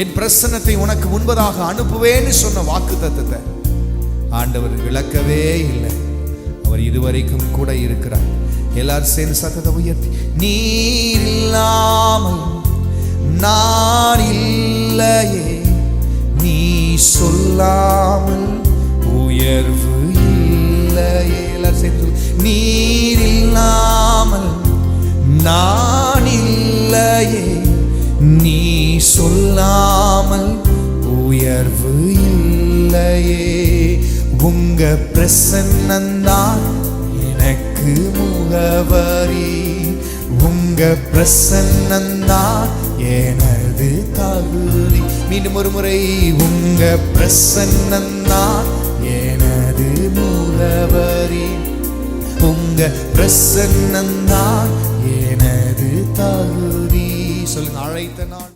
என் பிரசன்னத்தை உனக்கு முன்பதாக அனுப்புவேன்னு சொன்ன வாக்குத்தத்தத்தை ஆண்டவர் விளக்கவே இல்லை. அவர் இதுவரைக்கும் கூட இருக்கிறார். எல்லாரும் சேர்ந்து சத்தத்தை உயர்த்தி, நீர் இல்லாமல் நான் இல்லையே, நீ சொல்லாமல் உயர்வு இல்லையே. எல்லாரும் சேர்ந்து, நீர் இல்லாமல் நான் இல்லையே, நீ சொல்லாமல் உயர்வு இல்லையே. உங்க பிரசன்னந்தான் எனக்கு முகவரி, உங்க பிரசன்னந்தான் எனது தகுதி. மீண்டும் ஒரு முறை, உங்க பிரசன்னந்தான் எனது முகவரி, உங்க பிரசன்னந்தான் எனது தகுதி. சொல்லுங்க, அழைத்த நாள்